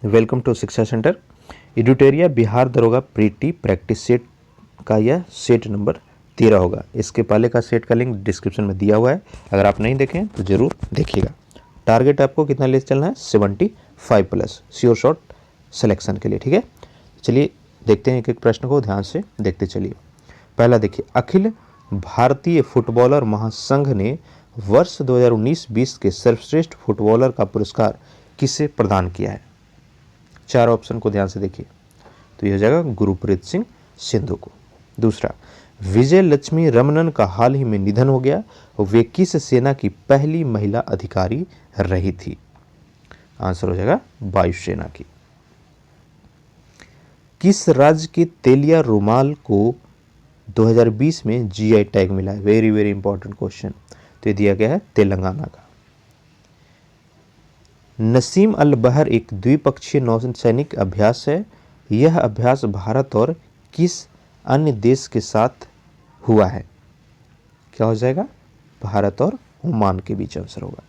Welcome to शिक्षा centre. एडुटेरिया Bihar दरोगा pretty practice set का यह सेट नंबर 13 होगा। इसके पहले का सेट का लिंक डिस्क्रिप्शन में दिया हुआ है, अगर आप नहीं देखें तो ज़रूर देखिएगा। टारगेट आपको कितना ले चलना है? 75 प्लस श्योर शॉट सिलेक्शन के लिए, ठीक है। चलिए देखते हैं एक एक प्रश्न को, ध्यान से देखते चलिए। पहला देखिए, अखिल भारतीय फुटबॉलर महासंघ ने वर्ष 2019-20 के सर्वश्रेष्ठ फुटबॉलर का पुरस्कार किसे प्रदान किया है? चार ऑप्शन को ध्यान से देखिए। तो यह हो जाएगा गुरप्रीत सिंह सिंधु को। दूसरा, विजय लक्ष्मी रमनन का हाल ही में निधन हो गया, वे किस सेना की पहली महिला अधिकारी रही थी? आंसर हो जाएगा वायुसेना की। किस राज्य के तेलिया रुमाल को 2020 में जीआई टैग मिला है? Very very important question. तो ये दिया गया है तेलंगाना का। नसीम अल बहर एक द्विपक्षीय नौसैनिक अभ्यास है, यह अभ्यास भारत और किस अन्य देश के साथ हुआ है? क्या हो जाएगा? भारत और ओमान के बीच आंसर होगा।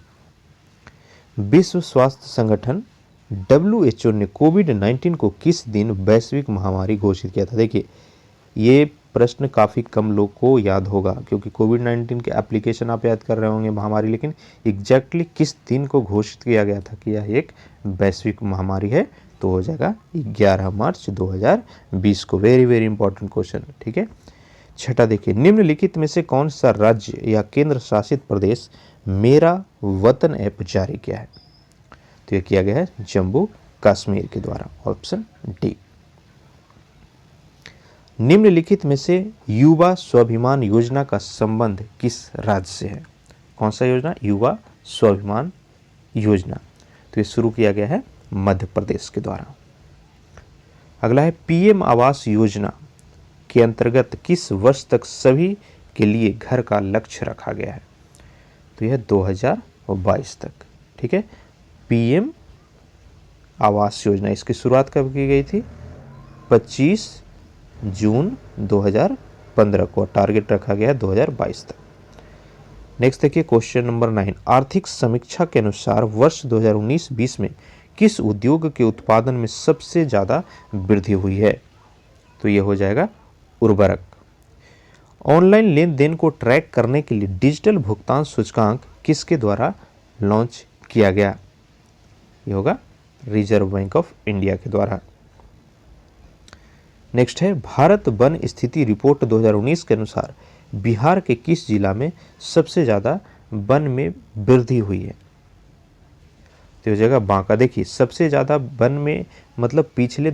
विश्व स्वास्थ्य संगठन WHO ने कोविड-19 को किस दिन वैश्विक महामारी घोषित किया था? देखिए ये प्रश्न काफ़ी कम लोग को याद होगा, क्योंकि कोविड-19 के एप्लीकेशन आप याद कर रहे होंगे महामारी, लेकिन एग्जैक्टली किस दिन को घोषित किया गया था कि यह एक वैश्विक महामारी है? तो हो जाएगा 11 मार्च 2020 को। वेरी वेरी इंपॉर्टेंट क्वेश्चन, ठीक है। छठा देखिए, निम्नलिखित में से कौन सा राज्य या केंद्र शासित प्रदेश मेरा वतन ऐप जारी किया है? तो यह किया गया है जम्मू कश्मीर के द्वारा, ऑप्शन डी। निम्नलिखित में से युवा स्वाभिमान योजना का संबंध किस राज्य से है? कौन सा योजना? युवा स्वाभिमान योजना। तो ये शुरू किया गया है मध्य प्रदेश के द्वारा। अगला है, पीएम आवास योजना के अंतर्गत किस वर्ष तक सभी के लिए घर का लक्ष्य रखा गया है? तो यह 2022 तक, ठीक है। पीएम आवास योजना, इसकी शुरुआत कब की गई थी? 25 जून 2015 को। टारगेट रखा गया है 2022 तक। नेक्स्ट देखिए क्वेश्चन नंबर 9, आर्थिक समीक्षा के अनुसार वर्ष 2019-20 में किस उद्योग के उत्पादन में सबसे ज़्यादा वृद्धि हुई है? तो यह हो जाएगा उर्वरक। ऑनलाइन लेन देन को ट्रैक करने के लिए डिजिटल भुगतान सूचकांक किसके द्वारा लॉन्च किया गया? यह होगा रिजर्व बैंक ऑफ इंडिया के द्वारा। नेक्स्ट है, भारत वन स्थिति रिपोर्ट 2019 के अनुसार बिहार के किस जिला में सबसे ज़्यादा वन में वृद्धि हुई है? तो हो जाएगा बांका। देखिए सबसे ज़्यादा वन में मतलब पिछले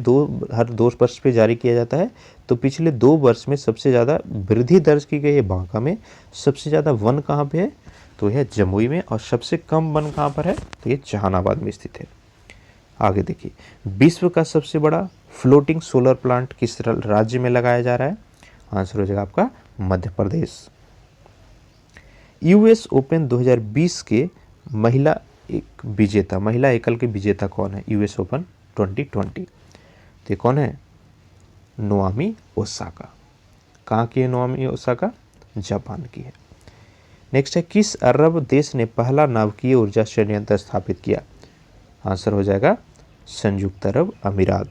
हर 2 वर्ष पे जारी किया जाता है, तो पिछले 2 वर्ष में सबसे ज़्यादा वृद्धि दर्ज की गई है बांका में। सबसे ज़्यादा वन कहाँ पे है? तो यह जमुई में। और सबसे कम वन कहाँ पर है? तो ये जहानाबाद में स्थित है। आगे देखिए, विश्व का सबसे बड़ा फ्लोटिंग सोलर प्लांट किस राज्य में लगाया जा रहा है? आंसर हो जाएगा आपका मध्य प्रदेश। यूएस ओपन 2020 के महिला एकल के विजेता कौन है? यूएस ओपन 2020 तो कौन है? नोआमी ओसाका। कहाँ की है नोआमी ओसाका? जापान की है। नेक्स्ट है, किस अरब देश ने पहला नाभिकीय ऊर्जा संयंत्र स्थापित किया? आंसर हो जाएगा संयुक्त अरब अमीरात।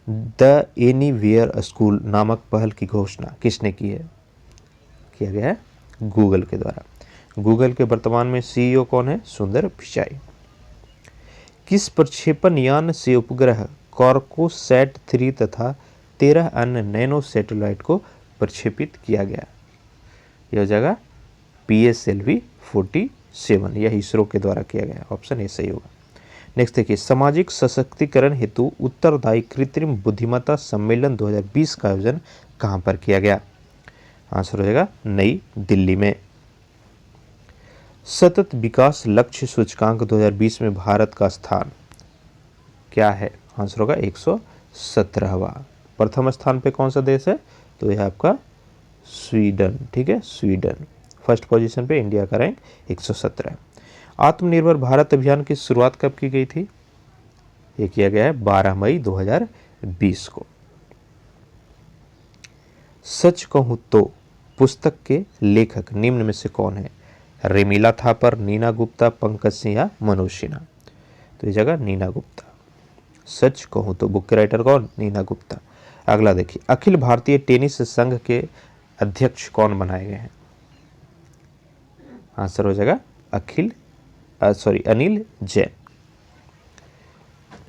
द एनीवेयर स्कूल नामक पहल की घोषणा किसने की है? किया गया है गूगल के द्वारा। गूगल के वर्तमान में सीईओ कौन है? सुंदर पिचाई। किस प्रक्षेपण यान से उपग्रह कॉर्कोसैट 3 तथा 13 अन्य नैनो सैटेलाइट को प्रक्षेपित किया गया? यह हो जाएगा PSLV 47, यह इसरो के द्वारा किया गया। ऑप्शन ए सही होगा। नेक्स्ट देखिए, सामाजिक सशक्तिकरण हेतु उत्तरदायी कृत्रिम बुद्धिमत्ता सम्मेलन 2020 का आयोजन कहाँ पर किया गया? आंसर हो जाएगा नई दिल्ली में। सतत विकास लक्ष्य सूचकांक 2020 में भारत का स्थान क्या है? आंसर होगा 117वां। प्रथम स्थान पे कौन सा देश है? तो यह आपका स्वीडन, ठीक है, स्वीडन। फर्स्ट पोजीशन पे इंडिया का रैंक 117 है। आत्मनिर्भर भारत अभियान की शुरुआत कब की गई थी? ये किया गया है 12 मई 2020 को। सच कहूं तो पुस्तक के लेखक निम्न में से कौन है? रेमिला थापर, नीना गुप्ता, पंकज सिंह या मनोज सिन्हा? तो ये जगह नीना गुप्ता। सच कहूँ तो बुक के राइटर कौन? नीना गुप्ता। अगला देखिए, अखिल भारतीय टेनिस संघ के अध्यक्ष कौन बनाए गए हैं? आंसर हो जाएगा अनिल जैन।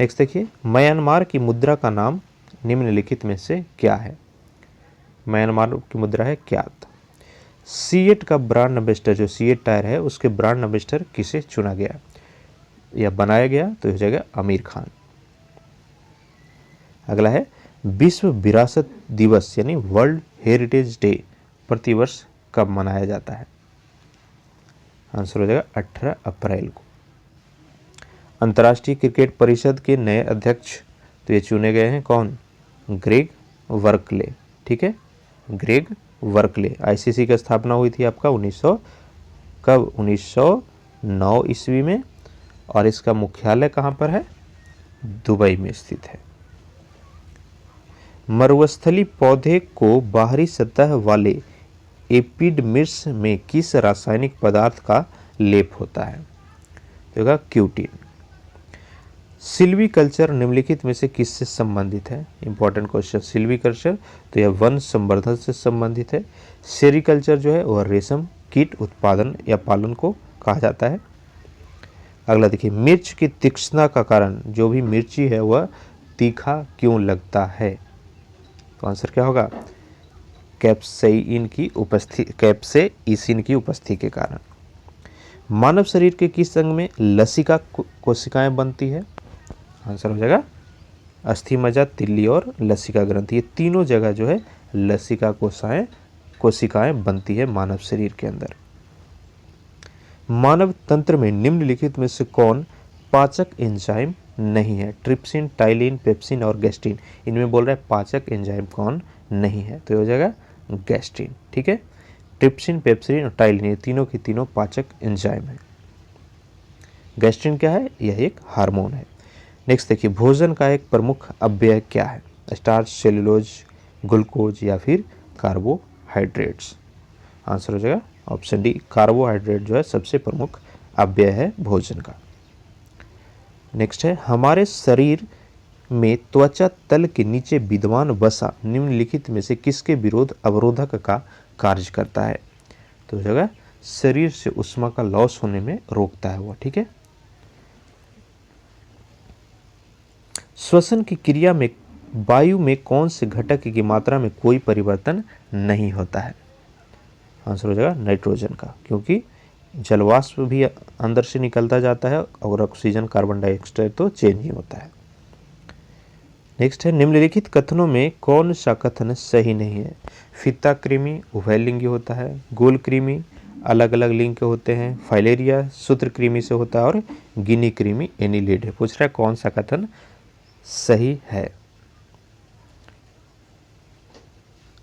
नेक्स्ट देखिए, म्यांमार की मुद्रा का नाम निम्नलिखित में से क्या है? म्यांमार की मुद्रा है क्यात। सीएट का ब्रांड एम्बेसडर, जो सीएट टायर है उसके ब्रांड एम्बेसडर किसे चुना गया या बनाया गया? तो हो जाएगा आमिर खान। अगला है, विश्व विरासत दिवस यानी वर्ल्ड हेरिटेज डे प्रतिवर्ष कब मनाया जाता है? आंसर हो जाएगा 18 अप्रैल को। अंतर्राष्ट्रीय क्रिकेट परिषद के नए अध्यक्ष तो ये चुने गए हैं कौन? Greg Berkeley. ठीक है, ग्रेग वर्कले। आईसीसी की स्थापना हुई थी आपका 1909 ईस्वी में, और इसका मुख्यालय कहाँ पर है? दुबई में स्थित है। मरुस्थलीय पौधे को बाहरी सतह वाले एपिडर्मिस में किस रासायनिक पदार्थ का लेप होता है? तो क्यूटिन। सिल्वीकल्चर निम्नलिखित में से किससे संबंधित है? Important question. सिल्वीकल्चर तो यह वन संवर्धन से संबंधित है। सेरिकल्चर जो है वह रेशम कीट उत्पादन या पालन को कहा जाता है। अगला देखिए, मिर्च की तीक्ष्णता का कारण, जो भी मिर्ची है वह तीखा क्यों लगता है? तो आंसर क्या होगा? कैप्सेइन की उपस्थिति के कारण। मानव शरीर के किस अंग में लसिका कोशिकाएं बनती है? आंसर हो जाएगा अस्थिमज्जा, तिल्ली और लसिका ग्रंथि। ये तीनों जगह जो है लसिका कोशिकाएं बनती है मानव शरीर के अंदर। मानव तंत्र में निम्नलिखित में से कौन पाचक एंजाइम नहीं है? ट्रिप्सिन, टाइलिन, पेप्सिन और गैस्ट्रिन। इनमें बोल रहा है पाचक एंजाइम कौन नहीं है? तो हो जाएगा गैस्ट्रिन। ठीक है, ट्रिप्सिन, पेप्सिन और टाइलिन ये तीनों की तीनों पाचक एंजाइम है। गैस्ट्रिन क्या है? यह एक हार्मोन है। नेक्स्ट देखिए, भोजन का एक प्रमुख अवयव क्या है? स्टार्च, सेलुलोज, ग्लूकोज या फिर कार्बोहाइड्रेट्स। आंसर हो जाएगा ऑप्शन डी, कार्बोहाइड्रेट जो है सबसे प्रमुख अवयव है भोजन का। नेक्स्ट है, हमारे शरीर में त्वचा तल के नीचे विद्यमान वसा निम्नलिखित में से किसके विरोध अवरोधक का कार्य करता है? तो हो जाएगा शरीर से उष्मा का लॉस होने में रोकता है वो। ठीक है, श्वसन की क्रिया में वायु में कौन से घटक की मात्रा में कोई परिवर्तन नहीं होता है? आंसर हो जाएगा नाइट्रोजन का, क्योंकि जलवाष्प भी अंदर से निकलता जाता है और ऑक्सीजन, कार्बन डाइऑक्साइड तो चेंज ही होता है। नेक्स्ट है, निम्नलिखित कथनों में कौन सा कथन सही नहीं है? फीता कृमि उभयलिंगी होता है, गोल कृमि अलग अलग लिंग के होते हैं, फाइलेरिया सूत्र कृमि से होता है और गिनी कृमि एनिलिड है। पूछ रहा है कौन सा कथन सही है?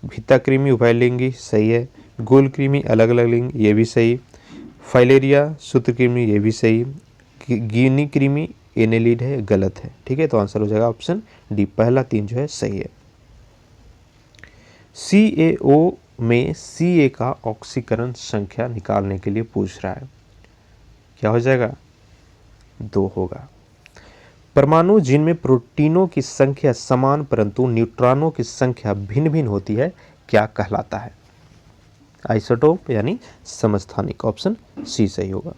फीता कृमि उभयलिंगी सही है, गोल कृमि अलग अलग लिंग ये भी सही, फाइलेरिया सूत्र कृमि ये भी सही, गिनी कृमि एनेलिड है गलत है। ठीक है, तो आंसर हो जाएगा ऑप्शन डी, पहला 3 जो है सही है। CaO में Ca का ऑक्सीकरण संख्या निकालने के लिए पूछ रहा है, क्या हो जाएगा? 2 होगा। परमाणु जिनमें प्रोटीनों की संख्या समान परंतु न्यूट्रॉनों की संख्या भिन्न भिन्न होती है क्या कहलाता है? आइसोटोप यानी समस्थानिक। ऑप्शन सी सही होगा।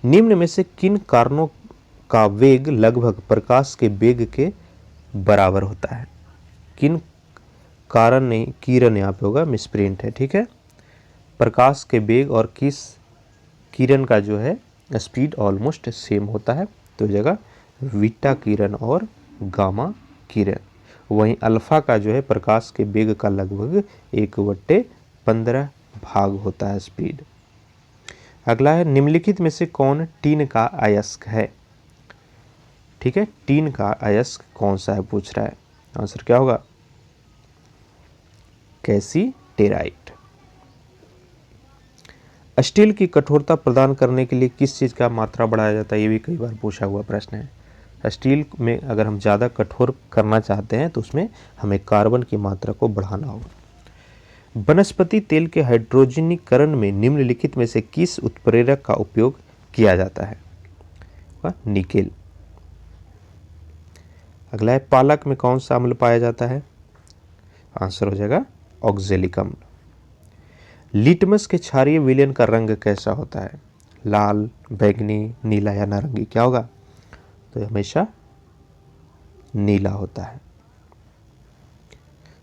निम्न में से किन कारणों का वेग लगभग प्रकाश के वेग के बराबर होता है? किन कारण नहीं, किरण यहाँ पे होगा, मिसप्रिंट है। ठीक है, प्रकाश के वेग और किस किरण का जो है स्पीड ऑलमोस्ट सेम होता है, तो जगह बीटा किरण और गामा किरण। वहीं अल्फा का जो है प्रकाश के वेग का लगभग 1/15 भाग होता है स्पीड। अगला है, निम्नलिखित में से कौन टीन का अयस्क है? ठीक है, टीन का अयस्क कौन सा है पूछ रहा है, आंसर क्या होगा? कैसीटेराइट। स्टील की कठोरता प्रदान करने के लिए किस चीज़ का मात्रा बढ़ाया जाता है? ये भी कई बार पूछा हुआ प्रश्न है। स्टील में अगर हम ज़्यादा कठोर करना चाहते हैं तो उसमें हमें कार्बन की मात्रा को बढ़ाना होगा। वनस्पति तेल के हाइड्रोजनीकरण में निम्नलिखित में से किस उत्प्रेरक का उपयोग किया जाता है? होगा निकेल। अगला है पालक में कौन सा अम्ल पाया जाता है? आंसर हो जाएगा ऑक्जेलिक अम्ल। लिटमस के क्षारीय विलयन का रंग कैसा होता है? लाल, बैंगनी, नीला या नारंगी? क्या होगा? तो हमेशा नीला होता है।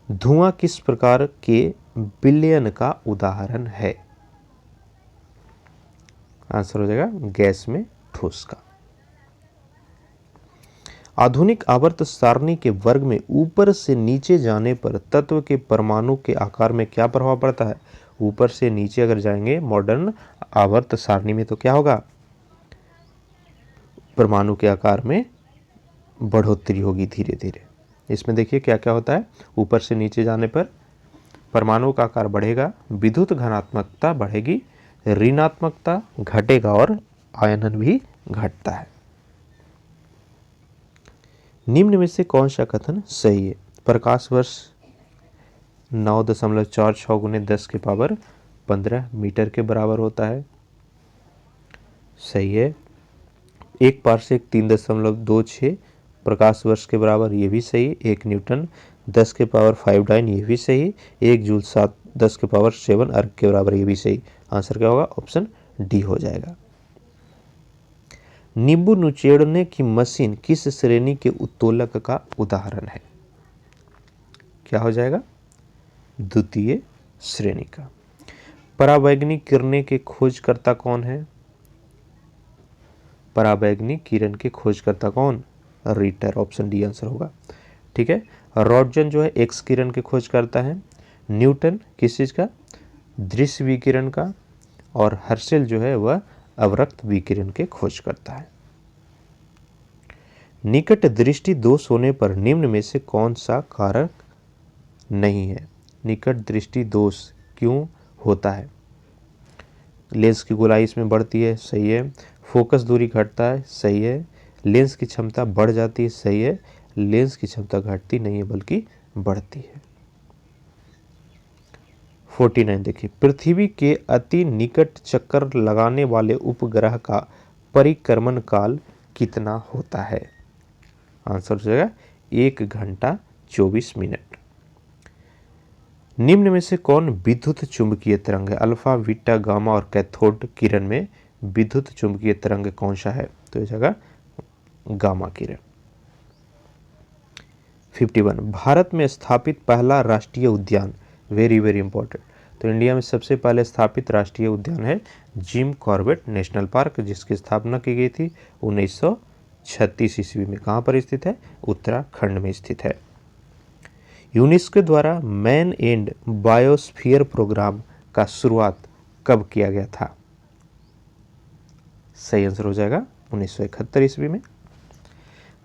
धुआं किस प्रकार के विलयन का उदाहरण है? आंसर हो जाएगा गैस में ठोस का। आधुनिक आवर्त सारणी के वर्ग में ऊपर से नीचे जाने पर तत्व के परमाणु के आकार में क्या प्रभाव पड़ता है? ऊपर से नीचे अगर जाएंगे मॉडर्न आवर्त सारणी में तो क्या होगा? परमाणु के आकार में बढ़ोतरी होगी धीरे धीरे। इसमें देखिए क्या क्या होता है, ऊपर से नीचे जाने पर परमाणु का आकार बढ़ेगा, विद्युत घनात्मकता बढ़ेगी, ऋणात्मकता घटेगा और आयनन भी घटता है। निम्न में से कौन सा कथन सही है? प्रकाश वर्ष 9.46 गुने 10 के पावर 15 मीटर के बराबर होता है। सही है। एक पारसेक 3.26 प्रकाश वर्ष के बराबर, ये भी सही। 1 न्यूटन 10 के पावर 5 डाइन, ये भी सही। 1 जूल 10 के पावर 7 अर्ग के बराबर, ये भी सही। आंसर क्या होगा? ऑप्शन डी हो जाएगा। नींबू निचोड़ने की मशीन किस श्रेणी के उत्तोलक का उदाहरण है? क्या हो जाएगा? द्वितीय श्रेणी का। परावैंगनिक किरणें के खोजकर्ता कौन है? परावैंगनिक किरण के खोजकर्ता कौन? रीटर। ऑप्शन डी आंसर होगा। ठीक है। रॉन्टगन जो है एक्स किरण के खोज करता है। न्यूटन किस चीज का? दृश्य विकिरण का। और हर्शेल जो है वह अवरक्त विकिरण के खोज करता है। निकट दृष्टि दोष होने पर निम्न में से कौन सा कारक नहीं है? निकट दृष्टि दोष क्यों होता है? लेंस की गोलाई इसमें बढ़ती है, सही है। फोकस दूरी घटता है, सही है। लेंस की क्षमता बढ़ जाती है, सही है। लेंस की क्षमता घटती नहीं है बल्कि बढ़ती है। 49 देखिए, पृथ्वी के अति निकट चक्कर लगाने वाले उपग्रह का परिक्रमण काल कितना होता है? आंसर हो जाएगा 1 घंटा 24 मिनट। निम्न में से कौन विद्युत चुंबकीय तरंग है? अल्फा, बीटा, गामा और कैथोड किरण में विद्युत चुंबकीय तरंग कौन सा है? तो यह जगह गामा किरण। 51 भारत में स्थापित पहला राष्ट्रीय उद्यान, वेरी वेरी इंपॉर्टेंट। तो इंडिया में सबसे पहले स्थापित राष्ट्रीय उद्यान है जिम कॉर्बेट नेशनल पार्क, जिसकी स्थापना की गई थी 1936 ईस्वी में। कहाँ पर स्थित है? उत्तराखंड में स्थित है। यूनेस्को द्वारा मैन एंड बायोस्फीयर प्रोग्राम का शुरुआत कब किया गया था? सही आंसर हो जाएगा 1971 ईस्वी में।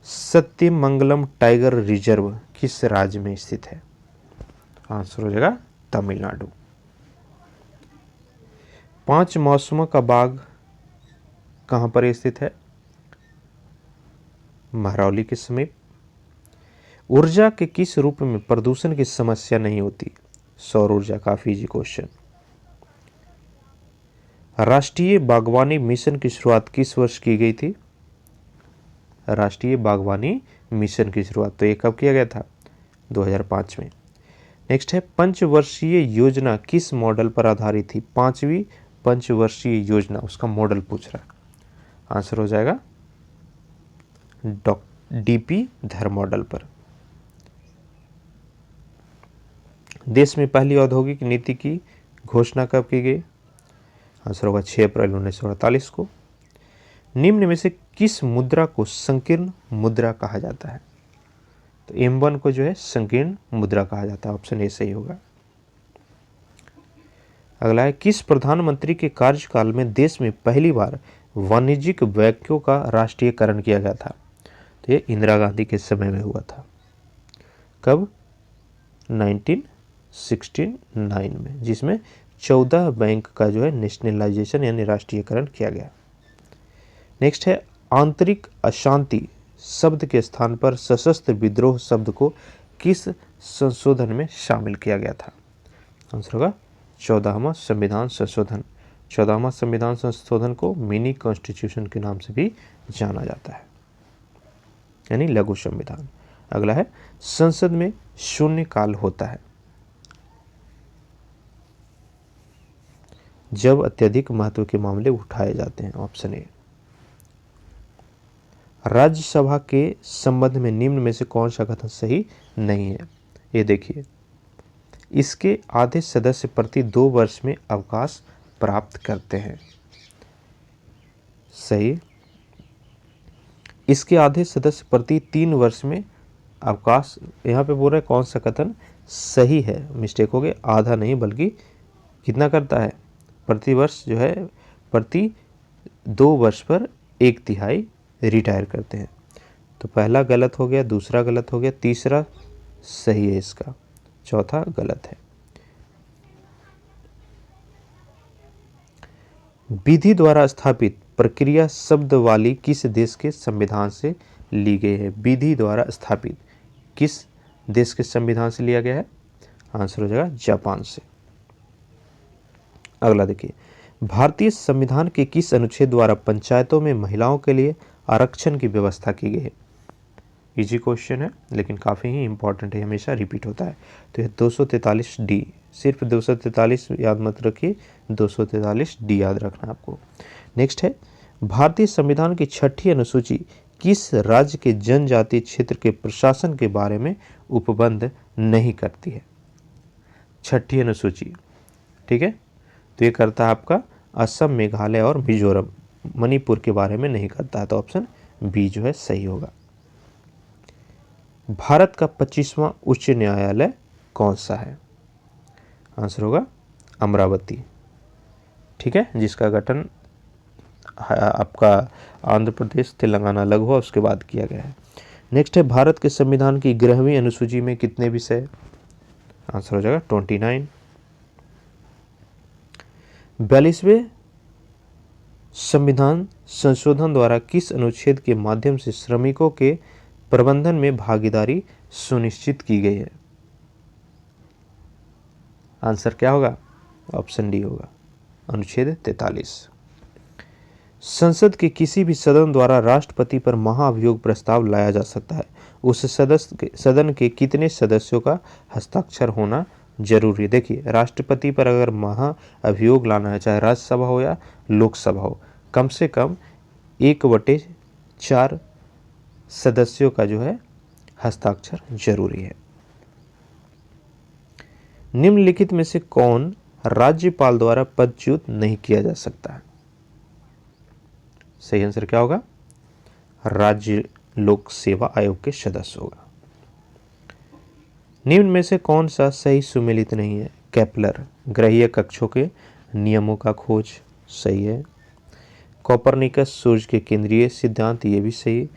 सत्यमंगलम टाइगर रिजर्व किस राज्य में स्थित है? आंसर हो जाएगा तमिलनाडु। 5 मौसमों का बाग कहां पर स्थित है? महरौली के समीप। ऊर्जा के किस रूप में प्रदूषण की समस्या नहीं होती? सौर ऊर्जा। काफी इजी क्वेश्चन। राष्ट्रीय बागवानी मिशन की शुरुआत किस वर्ष की गई थी? राष्ट्रीय बागवानी मिशन की शुरुआत तो ये कब किया गया था? 2005 में। नेक्स्ट है, पंचवर्षीय योजना किस मॉडल पर आधारित थी? 5वीं पंचवर्षीय योजना, उसका मॉडल पूछ रहा है। आंसर हो जाएगा डीपी धर मॉडल पर। देश में पहली औद्योगिक नीति की घोषणा कब की गई? आंसर होगा 6 अप्रैल 1948 को। निम्न में से किस मुद्रा को संकीर्ण मुद्रा कहा जाता है? तो M1 को जो है संकीर्ण मुद्रा कहा जाता है। ऑप्शन ए सही होगा। अगला है, किस प्रधानमंत्री के कार्यकाल में देश में पहली बार वाणिज्यिक बैंकों का राष्ट्रीयकरण किया गया था? तो ये इंदिरा गांधी के समय में हुआ था। कब? 1969 में, जिसमें 14 बैंक का जो है नेशनलाइजेशन यानी राष्ट्रीयकरण किया गया। नेक्स्ट है, आंतरिक अशांति शब्द के स्थान पर सशस्त्र विद्रोह शब्द को किस संशोधन में शामिल किया गया था? आंसर होगा 14वां संविधान संशोधन, 14वां संविधान संशोधन को मिनी कॉन्स्टिट्यूशन के नाम से भी जाना जाता है, यानी लघु संविधान। अगला है संसद में शून्य काल होता है जब अत्यधिक महत्व के मामले उठाए जाते हैं। Option A. राज्यसभा के संबंध में निम्न में से कौन सा कथन सही नहीं है? ये देखिए, इसके आधे सदस्य प्रति 2 वर्ष में अवकाश प्राप्त करते हैं। सही। इसके आधे सदस्य प्रति 3 वर्ष में अवकाश, यहाँ पे बोल रहे कौन सा कथन सही है? मिस्टेक हो गया, आधा नहीं बल्कि कितना करता है? प्रति वर्ष जो है प्रति 2 वर्ष पर 1/3 रिटायर करते हैं। तो पहला गलत हो गया, दूसरा गलत हो गया, तीसरा सही है इसका, चौथा गलत है। विधि द्वारा स्थापित प्रक्रिया शब्द वाली किस देश के संविधान से ली गई है? विधि द्वारा स्थापित किस देश के संविधान से लिया गया है? आंसर हो जाएगा जापान से। अगला देखिए, भारतीय संविधान के किस अनुच्छेद द्वारा पंचायतों में महिलाओं के लिए आरक्षण की व्यवस्था की गई है? इजी क्वेश्चन है लेकिन काफ़ी ही इंपॉर्टेंट है, हमेशा रिपीट होता है। तो यह 243 डी, सिर्फ 243 याद मत रखिए, 243 डी याद रखना आपको। नेक्स्ट है, भारतीय संविधान की 6ठी अनुसूची किस राज्य के जनजातीय क्षेत्र के प्रशासन के बारे में उपबंध नहीं करती है? 6ठी अनुसूची, ठीक है, तो ये करता है आपका असम, मेघालय और मिजोरम, मणिपुर के बारे में नहीं करता है। तो ऑप्शन बी जो है सही होगा। भारत का 25वां उच्च न्यायालय कौन सा है? आंसर होगा अमरावती, ठीक है, जिसका गठन आपका आंध्र प्रदेश, तेलंगाना अलग हुआ उसके बाद किया गया है। नेक्स्ट है, भारत के संविधान की 11वीं अनुसूची में कितने विषय? आंसर हो जाएगा 29। 42वें संविधान संशोधन द्वारा किस अनुच्छेद के माध्यम से श्रमिकों के प्रबंधन में भागीदारी सुनिश्चित की गई है? आंसर क्या होगा? ऑप्शन डी होगा, अनुच्छेद 43। संसद के किसी भी सदन द्वारा राष्ट्रपति पर महाअभियोग प्रस्ताव लाया जा सकता है, उस सदन के कितने सदस्यों का हस्ताक्षर होना जरूरी है? देखिए, राष्ट्रपति पर अगर महाअभियोग लाना है, चाहे राज्यसभा हो या लोकसभा हो, कम से कम 1/4 सदस्यों का जो है हस्ताक्षर जरूरी है। निम्नलिखित में से कौन राज्यपाल द्वारा पदच्युत नहीं किया जा सकता है? सही आंसर क्या होगा? राज्य लोक सेवा आयोग के सदस्य होगा। निम्न में से कौन सा सही सुमेलित नहीं है? केपलर ग्रहीय कक्षों के नियमों का खोज, सही है। कोपरनिकस सूर्य के केंद्रीय सिद्धांत, ये भी सही।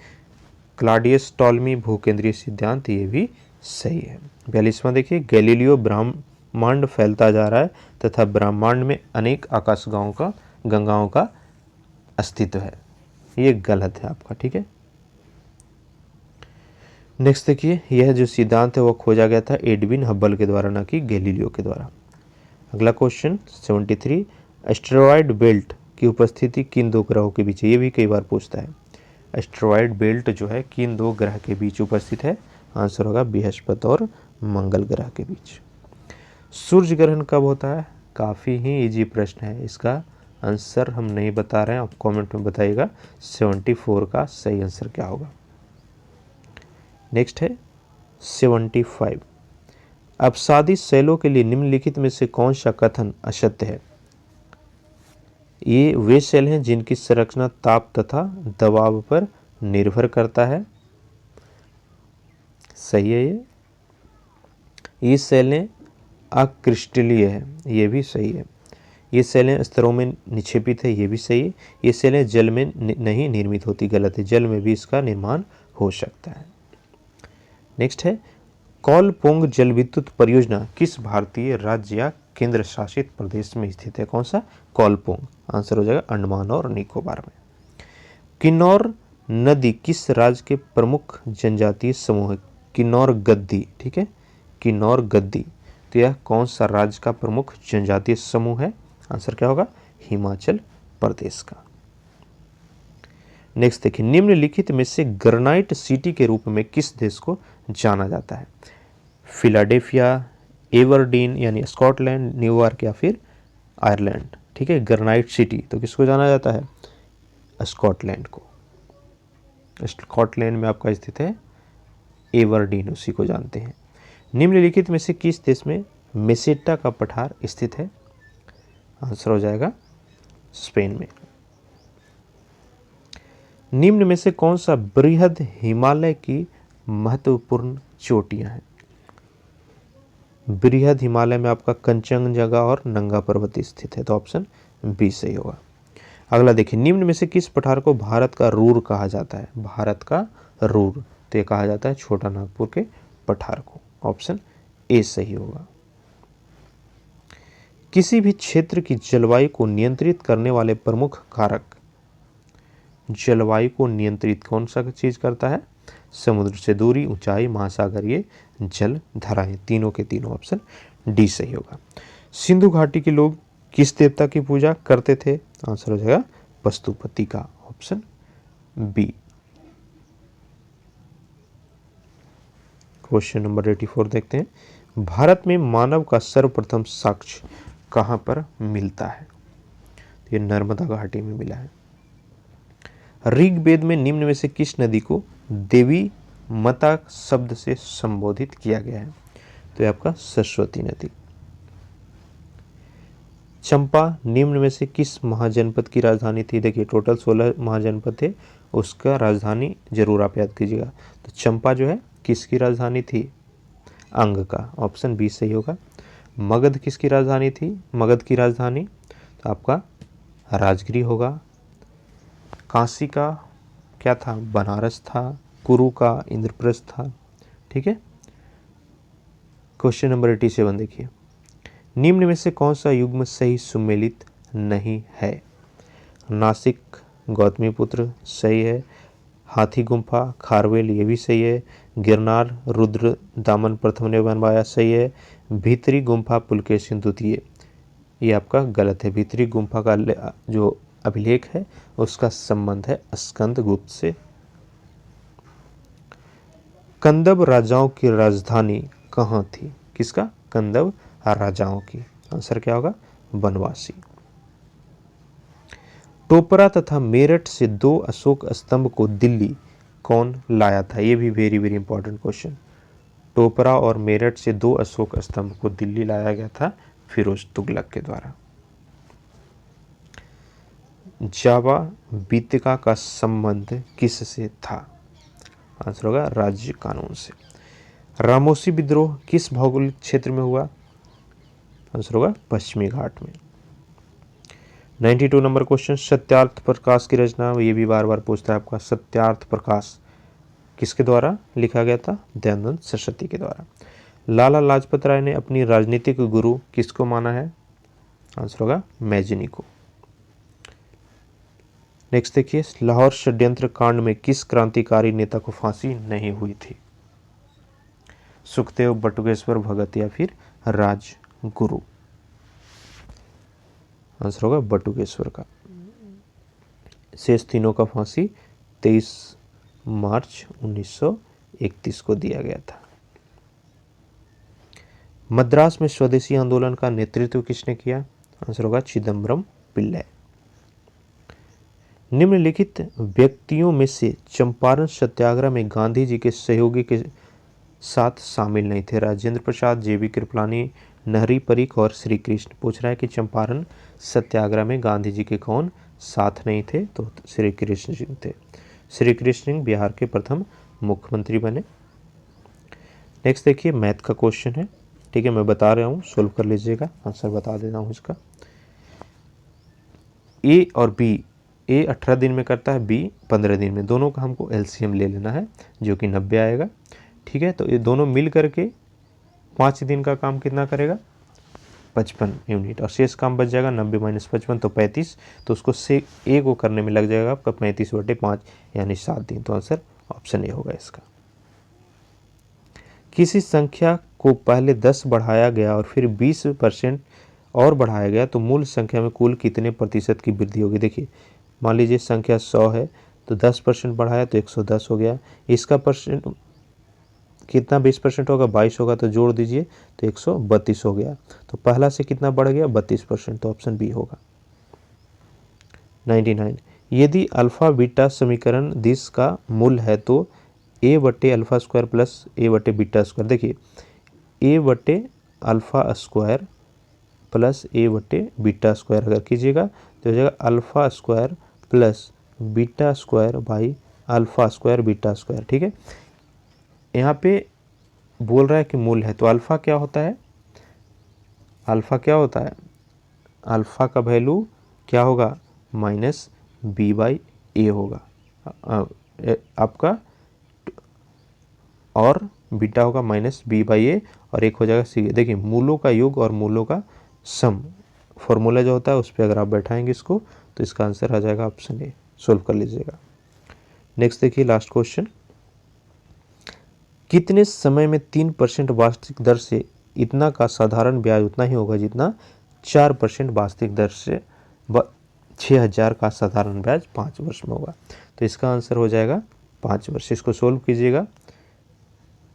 क्लॉडियस टॉलमी भूकेंद्रीय सिद्धांत, ये भी सही है। 42वां देखिए, गैलीलियो ब्रह्मांड फैलता जा रहा है तथा ब्रह्मांड में अनेक गंगाओं का अस्तित्व है, ये गलत है आपका, ठीक है। नेक्स्ट देखिए, यह जो सिद्धांत है वो खोजा गया था एडविन हब्बल के द्वारा, ना कि गैलीलियो के द्वारा। अगला क्वेश्चन 73, एस्टेरॉयड बेल्ट की उपस्थिति किन 2 ग्रहों के बीच है? ये भी कई बार पूछता है। एस्टेरॉयड बेल्ट जो है किन 2 ग्रह के बीच उपस्थित है? आंसर होगा बृहस्पति और मंगल ग्रह के बीच। सूर्य ग्रहण कब होता है? काफ़ी ही इजी प्रश्न है, इसका आंसर हम नहीं बता रहे हैं, आप कमेंट में बताइएगा 74 का सही आंसर क्या होगा। नेक्स्ट है 75, अपसादी सेलों के लिए निम्नलिखित में से कौन सा कथन असत्य है? ये वे सेल हैं जिनकी संरचना ताप तथा दबाव पर निर्भर करता है, सही है। ये सेलें अक्रिस्टलीय है, ये भी सही है। ये सेलें स्तरों में निक्षेपित है, ये भी सही है। ये सेलें जल में नहीं निर्मित होती, गलत है, जल में भी इसका निर्माण हो सकता है। नेक्स्ट है, कौलपोंग जल विद्युत परियोजना किस भारतीय राज्य या केंद्र शासित प्रदेश में स्थित है? कौन सा? कौलपोंग। आंसर हो जाएगा अंडमान और निकोबार में। किन्नौर नदी किस राज्य के प्रमुख जनजातीय समूह है? किन्नौर गद्दी, ठीक है, किन्नौर गद्दी। तो यह कौन सा राज्य का प्रमुख जनजातीय समूह है? आंसर क्या होगा? हिमाचल प्रदेश का। नेक्स्ट देखिए, निम्नलिखित में से ग्रेनाइट सिटी के रूप में किस देश को जाना जाता है? फिलाडेल्फिया, एवरडीन यानी स्कॉटलैंड, न्यूयॉर्क या फिर आयरलैंड। ठीक है, ग्रेनाइट सिटी तो किसको जाना जाता है? स्कॉटलैंड को। स्कॉटलैंड में आपका स्थित है एवरडीन, उसी को जानते हैं। निम्नलिखित में से किस देश में मेसेटा का पठार स्थित है? आंसर हो जाएगा स्पेन में। निम्न में से कौन सा बृहद हिमालय की महत्वपूर्ण चोटियां हैं? बृहद हिमालय में आपका कंचनजंगा और नंगा पर्वत स्थित है, तो ऑप्शन बी सही होगा। अगला देखिए, निम्न में से किस पठार को भारत का रूर कहा जाता है? भारत का रूर, तो ये कहा जाता है छोटा नागपुर के पठार को। ऑप्शन ए सही होगा। किसी भी क्षेत्र की जलवायु को नियंत्रित करने वाले प्रमुख कारक। जलवायु को नियंत्रित कौन सा चीज करता है? समुद्र से दूरी, ऊंचाई, महासागरीय जल धाराएं, तीनों के तीनों। ऑप्शन डी सही होगा। सिंधु घाटी के लोग किस देवता की पूजा करते थे? आंसर हो जाएगा पशुपति का। Option B. क्वेश्चन नंबर 84 देखते हैं। भारत में मानव का सर्वप्रथम साक्ष्य कहां पर मिलता है? ये नर्मदा घाटी में मिला है। ऋग्वेद में निम्न में से किस नदी को देवी माता शब्द से संबोधित किया गया है? तो ये आपका सरस्वती नदी। चंपा निम्न में से किस महाजनपद की राजधानी थी? देखिए टोटल 16 महाजनपद थे, उसका राजधानी जरूर आप याद कीजिएगा। तो चंपा जो है किसकी राजधानी थी? अंग का। ऑप्शन बी सही होगा। मगध किसकी राजधानी थी? मगध की राजधानी तो आपका राजगिरी होगा। काशी का क्या था? बनारस था। कुरु का इंद्रप्रस्थ था। ठीक है। क्वेश्चन नंबर 87 देखिए, निम्न में से कौन सा युग्म सही सुमेलित नहीं है? नासिक गौतमीपुत्र सही है। हाथी गुम्फा खारवेल ये भी सही है। गिरनार रुद्र दामन प्रथम ने बनवाया सही है। भीतरी गुम्फा पुलकेशिन द्वितीय ये आपका गलत है। भीतरी गुम्फा का जो अभिलेख है उसका संबंध है स्कंद गुप्त से। कंदब राजाओं की राजधानी कहाँ थी? किसका? कंदब राजाओं की। आंसर क्या होगा? बनवासी। टोपरा तथा मेरठ से 2 अशोक स्तंभ को दिल्ली कौन लाया था? ये भी very very important question. Topra और मेरठ से 2 अशोक स्तंभ को दिल्ली लाया गया था फिरोज तुगलक के द्वारा। जावा बीतिका का संबंध किससे था? आंसर होगा राज्य कानून से। रामोसी विद्रोह किस भौगोलिक क्षेत्र में हुआ? आंसर होगा पश्चिमी घाट में। 92 नंबर क्वेश्चन, सत्यार्थ प्रकाश की रचना, ये भी बार बार पूछता है आपका। सत्यार्थ प्रकाश किसके द्वारा लिखा गया था? दयानंद सरस्वती के द्वारा। लाला लाजपत राय ने अपनी राजनीतिक गुरु किसको माना है? आंसर होगा मैजिनी को। नेक्स्ट देखिए, लाहौर षड्यंत्र कांड में किस क्रांतिकारी नेता को फांसी नहीं हुई थी? सुखदेव, बटुकेश्वर भगत या फिर राजगुरु। आंसर होगा बटुकेश्वर का। शेष तीनों का फांसी 23 मार्च 1931 को दिया गया था। मद्रास में स्वदेशी आंदोलन का नेतृत्व किसने किया? आंसर होगा चिदम्बरम पिल्लै। निम्नलिखित व्यक्तियों में से चंपारण सत्याग्रह में गांधी जी के सहयोगी के साथ शामिल नहीं थे? राजेंद्र प्रसाद, जेबी कृपलानी, नहरी परीख और श्री कृष्ण। पूछ रहा है कि चंपारण सत्याग्रह में गांधी जी के कौन साथ नहीं थे? तो श्री कृष्ण जी थे। श्री कृष्ण सिंह बिहार के प्रथम मुख्यमंत्री बने। नेक्स्ट देखिए, मैथ का क्वेश्चन है। ठीक है, मैं बता रहा हूँ, सोल्व कर लीजिएगा। आंसर बता देता हूँ इसका। ए और बी, ए 18 दिन में करता है, बी 15 दिन में। दोनों का हमको एलसीएम ले लेना है जो कि 90 आएगा। ठीक है, तो ये दोनों मिल करके 5 दिन का काम कितना करेगा? 55 यूनिट। और शेष काम बच जाएगा 90 - 55 तो 35। तो उसको से ए को करने में लग जाएगा आपका 35/5 यानी 7 दिन। तो आंसर ऑप्शन ए होगा इसका। किसी संख्या को पहले 10 बढ़ाया गया और फिर 20% और बढ़ाया गया तो मूल संख्या में कुल कितने प्रतिशत की वृद्धि होगी। देखिए मान लीजिए संख्या 100 है तो 10% बढ़ाया तो 110 हो गया। इसका परसेंट कितना 20% होगा, 22 होगा, तो जोड़ दीजिए तो 132 हो गया। तो पहला से कितना बढ़ गया 32%, तो ऑप्शन बी होगा। 99 यदि अल्फा बीटा समीकरण दिस का मूल है तो a बटे अल्फा स्क्वायर प्लस a बटे बीटा स्क्वायर। देखिए a बटे अल्फा स्क्वायर प्लस a बटे बीटा स्क्वायर अगर कीजिएगा तो हो जाएगा alpha square plus beta square by alpha square beta square. ठीक है, यहाँ पे बोल रहा है कि मूल है तो अल्फ़ा क्या होता है, अल्फ़ा क्या होता है, अल्फ़ा का वैल्यू क्या होगा माइनस बी बाई ए होगा आपका, और बीटा होगा माइनस बी बाई ए, और एक हो जाएगा सी। देखिए मूलों का योग और मूलों का सम फॉर्मूला जो होता है उस पर अगर आप बैठाएंगे इसको तो इसका आंसर आ जाएगा ऑप्शन ए। सोल्व कर लीजिएगा। नेक्स्ट देखिए लास्ट क्वेश्चन, कितने समय में 3% वास्तविक दर से इतना का साधारण ब्याज उतना ही होगा जितना 4% वास्तविक दर से 6000 का साधारण ब्याज 5 वर्ष में होगा। तो इसका आंसर हो जाएगा 5 वर्ष। इसको सोल्व कीजिएगा।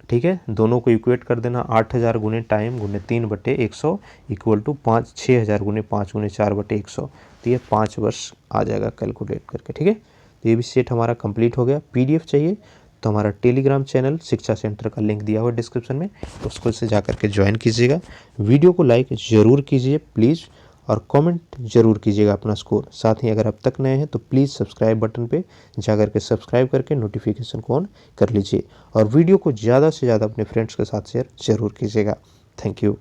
ठीक है, दोनों को इक्वेट कर देना, 8000 गुने टाइम गुने 3/100 इक्वल टू 6000 गुने 5 गुने 4/100, तो ये 5 वर्ष आ जाएगा कैलकुलेट करके। ठीक है, तो ये भी सेट हमारा कंप्लीट हो गया। पीडीएफ चाहिए तो हमारा टेलीग्राम चैनल शिक्षा सेंटर का लिंक दिया हुआ डिस्क्रिप्शन में, उसको से जा करके ज्वाइन कीजिएगा। वीडियो को लाइक ज़रूर कीजिए प्लीज़, और कमेंट जरूर कीजिएगा अपना स्कोर। साथ ही अगर अब तक नए हैं तो प्लीज़ सब्सक्राइब बटन पे जा करके सब्सक्राइब करके नोटिफिकेशन को ऑन कर लीजिए, और वीडियो को ज़्यादा से ज़्यादा अपने फ्रेंड्स के साथ शेयर जरूर कीजिएगा। Thank you.